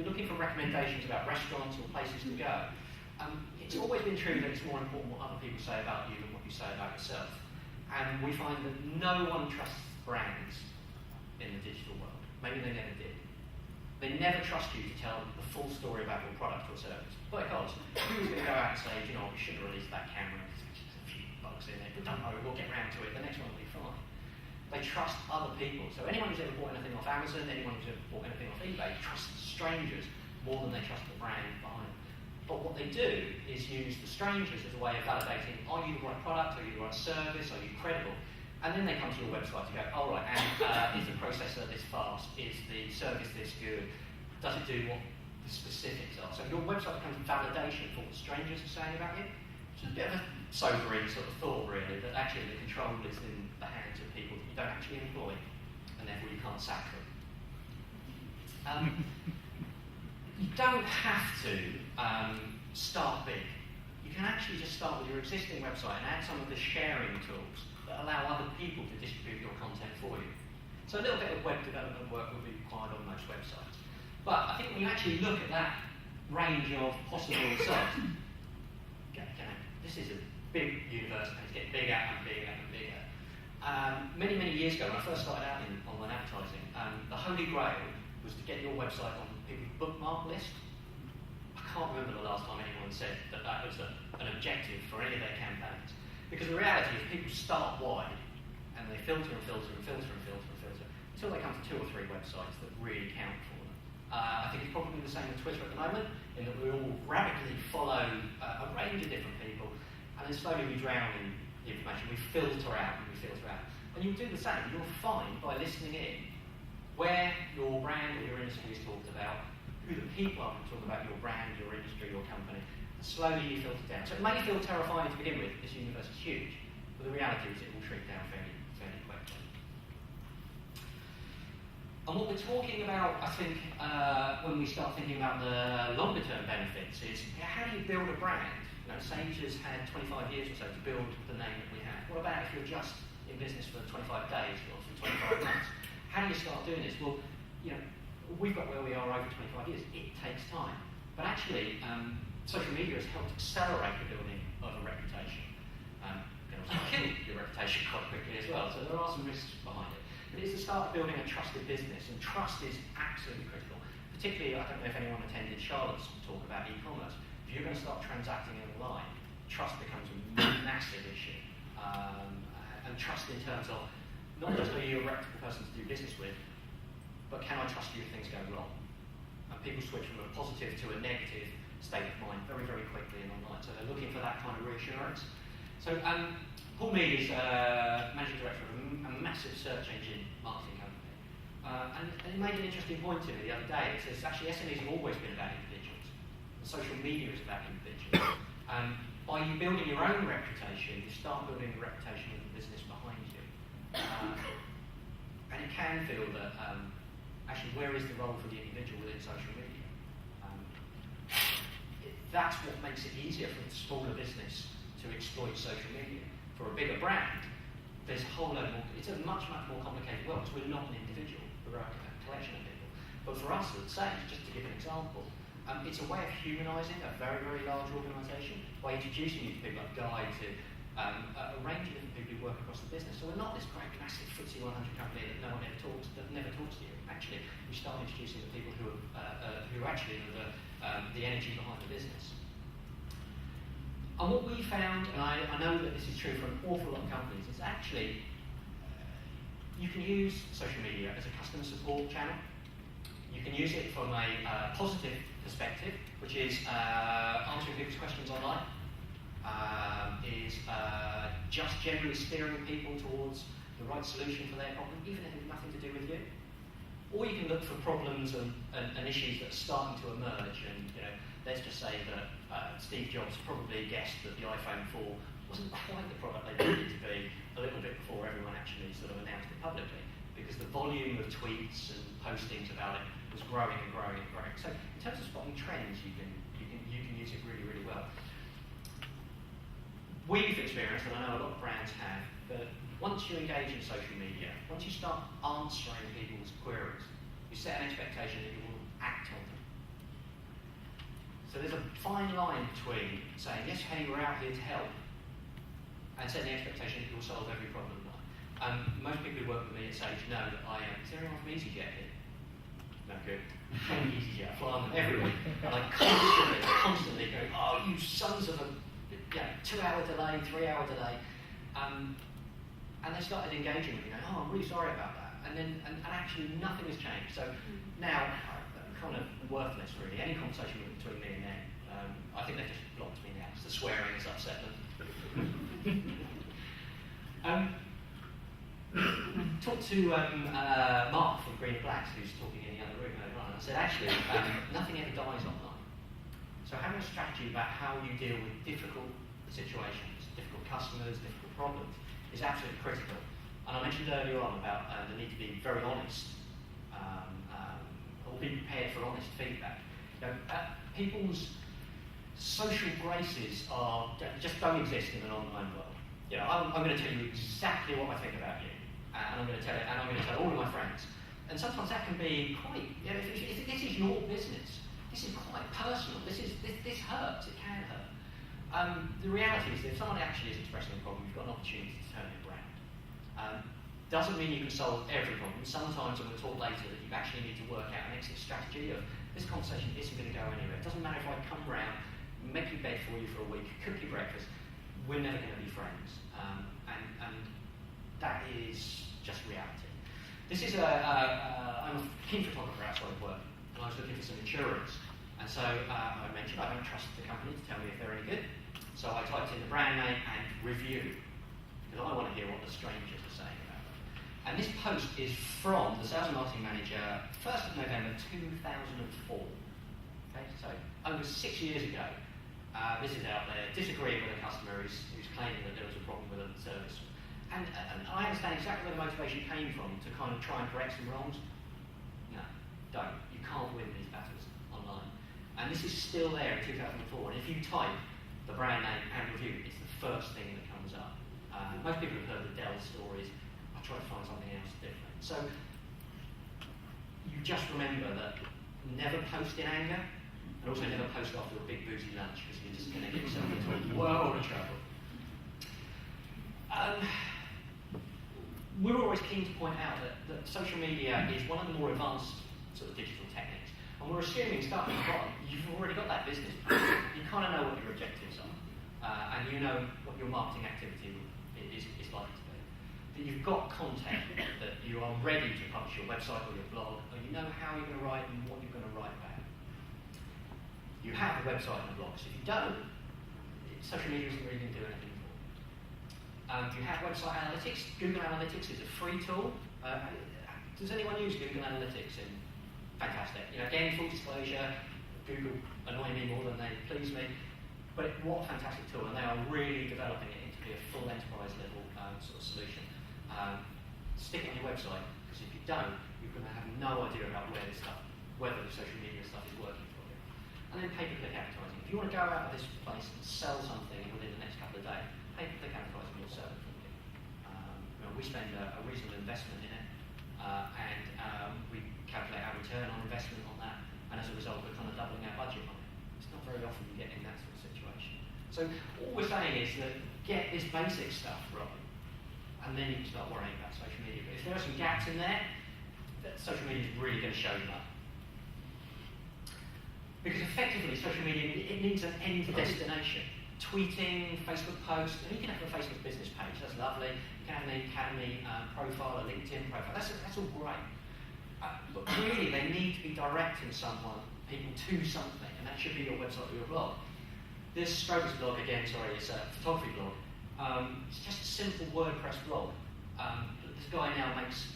you're looking for recommendations about restaurants or places to go, it's always been true that it's more important what other people say about you than what you say about yourself. And we find that no one trusts brands in the digital world. Maybe they never did. They never trust you to tell the full story about your product or service. Because who's going to go out and say, you know, we should have released that camera, there's just a few bugs in it, but don't worry, we'll get round to it, the next one will be fine. They trust other people. So anyone who's ever bought anything off Amazon, anyone who's ever bought anything off eBay, trusts strangers more than they trust the brand behind them. But what they do is use the strangers as a way of validating, are you the right product, are you the right service, are you credible? And then they come to your website to go, all right, and is the processor this fast? Is the service this good? Does it do what the specifics are? So your website becomes validation for what strangers are saying about you, which is a bit of a sobering sort of thought, really, that actually the control is in the hands of people that you don't actually employ, and therefore you can't sack them. You don't have to start big. You can actually just start with your existing website and add some of the sharing tools that allow other people to distribute your content for you. So a little bit of web development work will be required on most websites. But I think when you actually look at that range of possible sites, this is a big universe and it's getting bigger and bigger and bigger. Many, many years ago, when I first started out in online advertising, the holy grail was to get your website on people's bookmark list. I can't remember the last time anyone said that that was an objective for any of their campaigns. Because the reality is people start wide and they filter and filter and filter and filter and filter until they come to 2 or 3 websites that really count for them. I think it's probably the same with Twitter at the moment, in that we all rapidly follow a range of different people, and then slowly we drown in the information. We filter out and we filter out. And you'll do the same. You'll find by listening in where your brand or your industry is talked about, who the people are who talk about your brand, your industry, your company, and slowly you filter down. So it may feel terrifying to begin with, this universe is huge, but the reality is it will shrink down fairly quickly. And what we're talking about, I think, when we start thinking about the longer term benefits is, how do you build a brand? You know, Sage has had 25 years or so to build the name that we have. What about if you're just in business for 25 days or for 25 months? How do you start doing this? Well, you know, we've got where we are over 25 years. It takes time. But actually, social media has helped accelerate the building of a reputation. You can also kill your reputation quite quickly as well, so there are some risks behind it. But it's the start of building a trusted business, and trust is absolutely critical. Particularly, I don't know if anyone attended Charlotte's talk about e-commerce. If you're going to start transacting online, trust becomes a massive issue. And trust in terms of, not just are you a reputable person to do business with, but can I trust you if things go wrong? And people switch from a positive to a negative state of mind very, very quickly and online. So they're looking for that kind of reassurance. So Paul Mead is managing director of a massive search engine marketing company. And he made an interesting point to me the other day. It says, actually, SMEs have always been about individuals. And social media is about individuals. By you building your own reputation, you start building the reputation of the business behind you. And it can feel that, actually, where is the role for the individual within social media? That's what makes it easier for the smaller business to exploit social media. For a bigger brand, there's a whole load more, it's a much, much more complicated world, because we're not an individual, we're a collection of people. But for us at Sage, just to give an example, it's a way of humanising a very, very large organisation by introducing you to people like Guy, to a range of different people who work across the business. So we're not this great, massive FTSE 100 company that no one ever talks, that never talks to you. Actually, we start introducing the people who actually are the energy behind the business. And what we found, and I know that this is true for an awful lot of companies, is actually you can use social media as a customer support channel. You can use it from a positive perspective, which is answering people's questions online, is just generally steering people towards the right solution for their problem, even if it has nothing to do with you. Or you can look for problems and issues that are starting to emerge, and you know, let's just say that Steve Jobs probably guessed that the iPhone 4 wasn't quite the product they wanted it to be a little bit before everyone actually sort of announced it publicly, because the volume of tweets and postings about it was growing and growing and growing. So in terms of spotting trends, you can use it really, really well. We've experienced, and I know a lot of brands have, that once you engage in social media, once you start answering people's queries, you set an expectation that you will act on them. So there's a fine line between saying, yes, hey, we're out here to help, and setting the expectation that you'll solve every problem. Most people who work with me at Sage know that is there anyone from EasyJet here? No, good. EasyJet, I fly on them every week. And I constantly go, oh, you sons of a 2-hour delay, 3-hour delay. And they started engaging with me, going, oh, I'm really sorry about that. And actually nothing has changed. So now, I'm kind of worthless really. Any conversation between me and them, I think they've just blocked me now because the swearing has upset them. Talked to Mark from Green and Blacks, who's talking in the other room earlier on, and I said, actually, nothing ever dies online. So having a strategy about how you deal with difficult situations, difficult customers, difficult problems, is absolutely critical. And I mentioned earlier on about the need to be very honest, or be prepared for honest feedback. People's social graces just don't exist in an online world. I'm going to tell you exactly what I think about you, and I'm going to tell all of my friends. And sometimes that can be quite, if this is your business, this is quite personal. This hurts. It can hurt. The reality is that if someone actually is expressing a problem, you've got an opportunity to turn it around. Doesn't mean you can solve every problem. Sometimes, and we'll talk later, that you actually need to work out an exit strategy of this conversation isn't going to go anywhere. It doesn't matter if I come round, make your bed for you for a week, cook your breakfast. We're never going to be friends. And that is just reality. This is I'm a keen photographer outside of work, and I was looking for some insurance. And so I mentioned I don't trust the company to tell me if they're any good. So I typed in the brand name and review, because I want to hear what the strangers are saying about them. And this post is from the sales and marketing manager, 1st of November 2004. Okay, so over 6 years ago. This is out there, disagreeing with a customer who's claiming that there was a problem with a service. And I understand exactly where the motivation came from to kind of try and correct some wrongs. No, don't. You can't win these battles online. And this is still there in 2004. And if you type the brand name and review, it's the first thing that comes up. Most people have heard the Dell stories. I try to find something else different. So you just remember that never post in anger. And also never post after a big boozy lunch because you're just going to get yourself into a world of trouble. We're always keen to point out that social media is one of the more advanced sort of digital techniques. And we're assuming, starting from the bottom, you've already got that business plan. You kind of know what your objectives are. And you know what your marketing activity is likely to be. That you've got content that you are ready to publish your website or your blog, and you know how you're going to write and what you're going to write about. You have a website and a blog, so if you don't, social media isn't really going to do anything for you. You have website analytics. Google Analytics is a free tool. Does anyone use Google Analytics? Fantastic. Again, full disclosure, Google annoy me more than they please me. But what a fantastic tool, and they are really developing it into be a full enterprise level sort of solution. Stick it on your website, because if you don't, you're going to have no idea about whether the social media stuff is working. And then pay-per-click advertising. If you want to go out of this place and sell something within the next couple of days, pay-per-click advertising will sell it for you. We spend a reasonable investment in it, and we calculate our return on investment on that, and as a result, we're kind of doubling our budget on it. It's not very often you get in that sort of situation. So all we're saying is that get this basic stuff right, and then you can start worrying about social media. But if there are some gaps in there, social media is really going to show them up. Because effectively, social media, it needs an end destination. Tweeting, Facebook posts, and you can have a Facebook business page, that's lovely. You can have an Academy profile, a LinkedIn profile, that's all great. But really, they need to be directing people to something, and that should be your website or your blog. This Strober's blog, again, it's a photography blog. It's just a simple WordPress blog. This guy now makes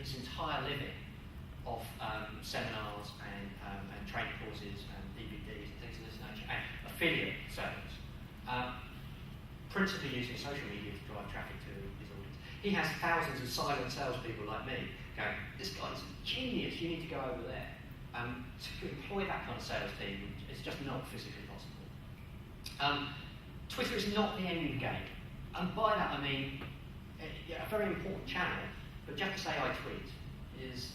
his entire living off seminars and training courses and DVDs and things of this nature, and affiliate sales. Principally using social media to drive traffic to his audience. He has thousands of silent salespeople like me going, this guy's a genius, you need to go over there. To employ that kind of sales team is just not physically possible. Twitter is not the end game. And by that I mean a very important channel, but just to say I tweet is